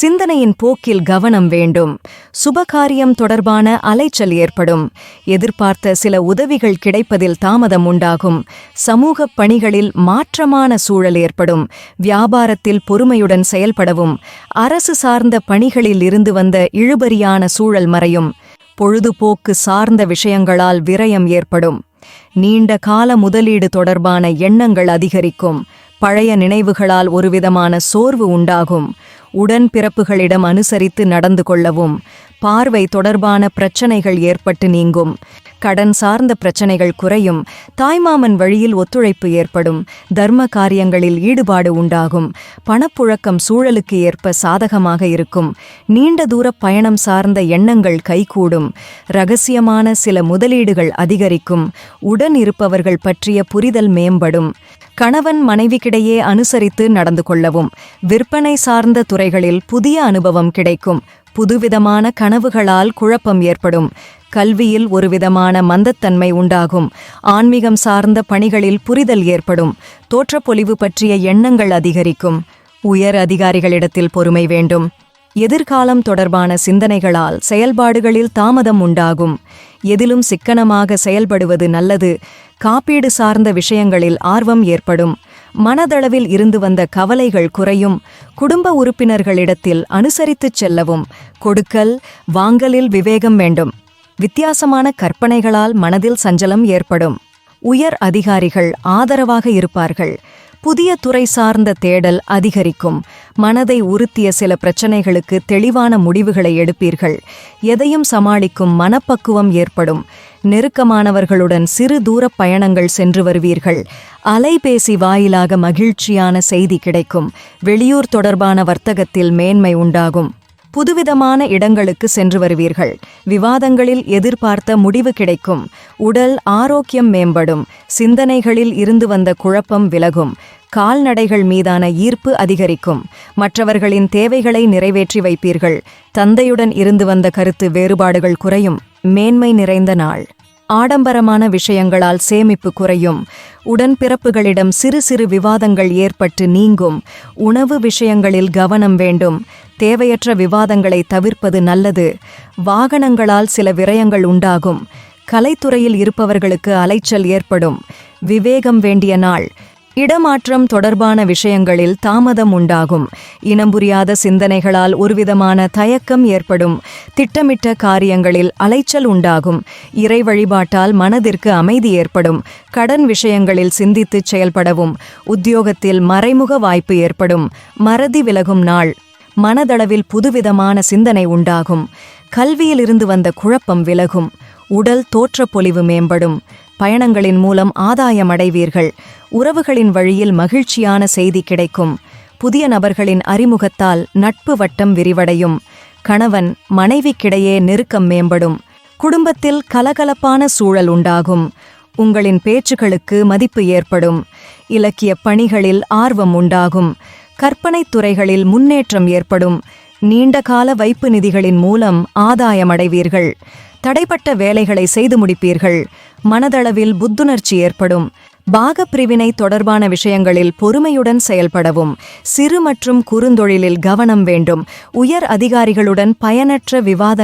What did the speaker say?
சிந்தனையின் போக்கில் கவனம் வேண்டும். சுபகாரியம் தொடர்பான அலைச்சல் ஏற்படும். எதிர்பார்த்த சில உதவிகள் கிடைப்பதில் தாமதம் உண்டாகும். சமூகப் பணிகளில் மாற்றமான சூழல் ஏற்படும். வியாபாரத்தில் பொறுமையுடன் செயல்படவும். அரசு சார்ந்த பணிகளில் இருந்து வந்த இழுபறியான சூழல் மறையும். பொழுதுபோக்கு சார்ந்த விஷயங்களால் விரயம் ஏற்படும். நீண்ட கால முதலீடு தொடர்பான எண்ணங்கள் அதிகரிக்கும். பழைய நினைவுகளால் ஒருவிதமான சோர்வு உண்டாகும். உடன்பிறப்புகளிடம் அனுசரித்து நடந்து கொள்ளவும். பார்வை தொடர்பான பிரச்சனைகள் ஏற்பட்டு நீங்கும். கடன் சார்ந்த பிரச்சனைகள் குறையும். தாய்மாமன் வழியில் ஒத்துழைப்பு ஏற்படும். தர்ம காரியங்களில் ஈடுபாடு உண்டாகும். பணப்புழக்கம் சூழலுக்கு ஏற்ப சாதகமாக இருக்கும். நீண்ட தூர பயணம் சார்ந்த எண்ணங்கள் கைகூடும். இரகசியமான சில முதலீடுகள் அதிகரிக்கும். உடன் இருப்பவர்கள் பற்றிய புரிதல் மேம்படும். கணவன் மனைவிக்கிடையே அனுசரித்து நடந்து கொள்ளவும். விற்பனை சார்ந்த துறைகளில் புதிய அனுபவம் கிடைக்கும். புதுவிதமான கனவுகளால் குழப்பம் ஏற்படும். கல்வியில் ஒருவிதமான மந்தத்தன்மை உண்டாகும். ஆன்மீகம் சார்ந்த பணிகளில் புரிதல் ஏற்படும். தோற்றப்பொலிவு பற்றிய எண்ணங்கள் அதிகரிக்கும். உயர் அதிகாரிகளிடத்தில் பொறுமை வேண்டும். எதிர்காலம் தொடர்பான சிந்தனைகளால் செயல்பாடுகளில் தாமதம் உண்டாகும். எதிலும் சிக்கனமாக செயல்படுவது நல்லது. காப்பீடு சார்ந்த விஷயங்களில் ஆர்வம் ஏற்படும். மனதளவில் இருந்து வந்த கவலைகள் குறையும். குடும்ப உறுப்பினர்களிடத்தில் அனுசரித்துச் செல்லவும். கொடுக்கல் வாங்கலில் விவேகம் வேண்டும். வித்தியாசமான கற்பனைகளால் மனதில் சஞ்சலம் ஏற்படும். உயர் அதிகாரிகள் ஆதரவாக இருப்பார்கள். புதிய துறை சார்ந்த தேடல் அதிகரிக்கும். மனதை உறுத்திய சில பிரச்சனைகளுக்கு தெளிவான முடிவுகளை எடுப்பீர்கள். எதையும் சமாளிக்கும் மனப்பக்குவம் ஏற்படும். நெருக்கமானவர்களுடன் சிறு தூர பயணங்கள் சென்று வருவீர்கள். அலைபேசி வாயிலாக மகிழ்ச்சியான செய்தி கிடைக்கும். வெளியூர் தொடர்பான வர்த்தகத்தில் மேன்மை உண்டாகும். புதுவிதமான இடங்களுக்கு சென்று வருவீர்கள். விவாதங்களில் எதிர்பார்த்த முடிவு கிடைக்கும். உடல் ஆரோக்கியம் மேம்படும். சிந்தனைகளில் இருந்து வந்த குழப்பம் விலகும். கால்நடைகள் மீதான ஈர்ப்பு அதிகரிக்கும். மற்றவர்களின் தேவைகளை நிறைவேற்றி வைப்பீர்கள். தந்தையுடன் இருந்து வந்த கருத்து வேறுபாடுகள் குறையும். மேன்மை நிறைந்த நாள். ஆடம்பரமான விஷயங்களால் சேமிப்பு குறையும். உடன்பிறப்புகளிடம் சிறு சிறு விவாதங்கள் ஏற்பட்டு நீங்கும். உணவு விஷயங்களில் கவனம் வேண்டும். தேவையற்ற விவாதங்களை தவிர்ப்பது நல்லது. வாகனங்களால் சில விரயங்கள் உண்டாகும். கலைத்துறையில் இருப்பவர்களுக்கு அலைச்சல் ஏற்படும். விவேகம் வேண்டிய நாள். இடமாற்றம் தொடர்பான விஷயங்களில் தாமதம் உண்டாகும். இனம் புரியாத சிந்தனைகளால் ஒருவிதமான தயக்கம் ஏற்படும். திட்டமிட்ட காரியங்களில் அலைச்சல் உண்டாகும். இறை வழிபாட்டால் மனதிற்கு அமைதி ஏற்படும். கடன் விஷயங்களில் சிந்தித்துச் செயல்படவும். உத்தியோகத்தில் மறைமுக வாய்ப்பு ஏற்படும். மறதி விலகும் நாள். மனதளவில் புதுவிதமான சிந்தனை உண்டாகும். கல்வியிலிருந்து வந்த குழப்பம் விலகும். உடல் தோற்றப்பொலிவு மேம்படும். பயணங்களின் மூலம் ஆதாயம் அடைவீர்கள். உறவுகளின் வழியில் மகிழ்ச்சியான செய்தி கிடைக்கும். புதிய நபர்களின் அறிமுகத்தால் நட்பு வட்டம் விரிவடையும். கணவன் மனைவிக்கிடையே நெருக்கம் மேம்படும். குடும்பத்தில் கலகலப்பான சூழல் உண்டாகும். உங்களின் பேச்சுக்களுக்கு மதிப்பு ஏற்படும். இலக்கிய பணிகளில் ஆர்வம் உண்டாகும். கற்பனைத் துறைகளில் முன்னேற்றம் ஏற்படும். நீண்டகால வைப்பு நிதிகளின் மூலம் ஆதாயமடைவீர்கள். தடைப்பட்ட வேலைகளை செய்து முடிப்பீர்கள். மனதளவில் புத்துணர்ச்சி ஏற்படும். பாகப்பிரிவினை தொடர்பான விஷயங்களில் பொறுமையுடன் செயல்படவும். சிறு மற்றும் குறுந்தொழிலில் கவனம் வேண்டும். உயர் அதிகாரிகளுடன் பயனற்ற விவாத